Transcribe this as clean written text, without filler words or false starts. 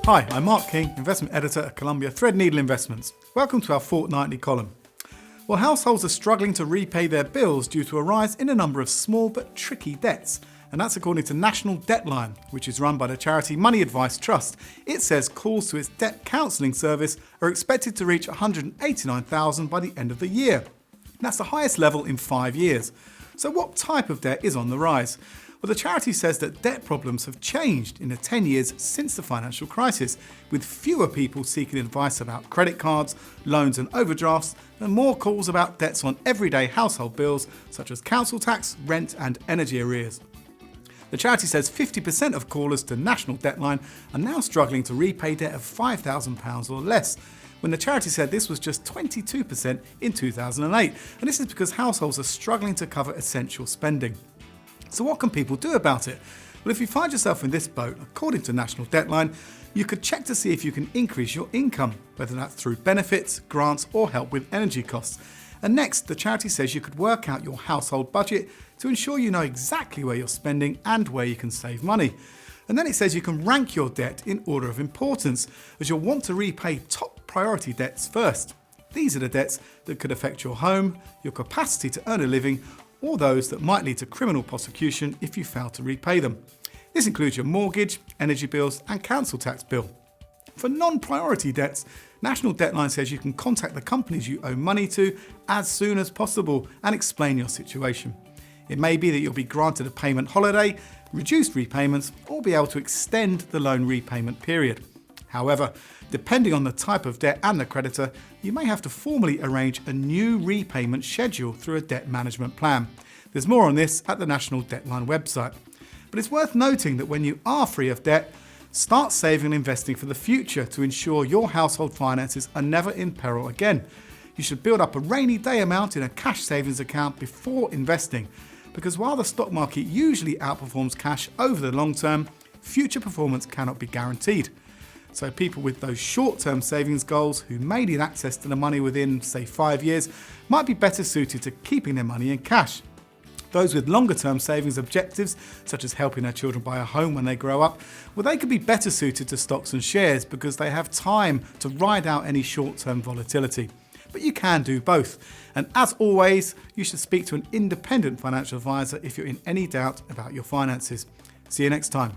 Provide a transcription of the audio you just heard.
Hi, I'm Mark King, investment editor at Columbia Threadneedle Investments. Welcome to our fortnightly column. Well, households are struggling to repay their bills due to a rise in a number of small but tricky debts. And that's according to National Debtline, which is run by the charity Money Advice Trust. It says calls to its debt counselling service are expected to reach 189,000 by the end of the year. That's the highest level in 5 years. So what type of debt is on the rise? Well, the charity says that debt problems have changed in the 10 years since the financial crisis, with fewer people seeking advice about credit cards, loans and overdrafts, and more calls about debts on everyday household bills such as council tax, rent and energy arrears. The charity says 50% of callers to National Debtline are now struggling to repay debt of £5,000 or less, when the charity said this was just 22% in 2008. And this is because households are struggling to cover essential spending. So what can people do about it? Well, if you find yourself in this boat, according to National Debtline, you could check to see if you can increase your income, whether that's through benefits, grants or help with energy costs. And next, the charity says you could work out your household budget to ensure you know exactly where you're spending and where you can save money. And then it says you can rank your debt in order of importance, as you'll want to repay top priority debts first. These are the debts that could affect your home, your capacity to earn a living, or those that might lead to criminal prosecution if you fail to repay them. This includes your mortgage, energy bills and council tax bill. For non-priority debts, National Debtline says you can contact the companies you owe money to as soon as possible and explain your situation. It may be that you'll be granted a payment holiday, reduced repayments, or be able to extend the loan repayment period. However, depending on the type of debt and the creditor, you may have to formally arrange a new repayment schedule through a debt management plan. There's more on this at the National Debtline website. But it's worth noting that when you are free of debt, start saving and investing for the future to ensure your household finances are never in peril again. You should build up a rainy day amount in a cash savings account before investing, because while the stock market usually outperforms cash over the long term, future performance cannot be guaranteed. So people with those short-term savings goals who may need access to the money within, say, 5 years, might be better suited to keeping their money in cash. Those with longer-term savings objectives, such as helping their children buy a home when they grow up, well, they could be better suited to stocks and shares because they have time to ride out any short-term volatility. But you can do both. And as always, you should speak to an independent financial advisor if you're in any doubt about your finances. See you next time.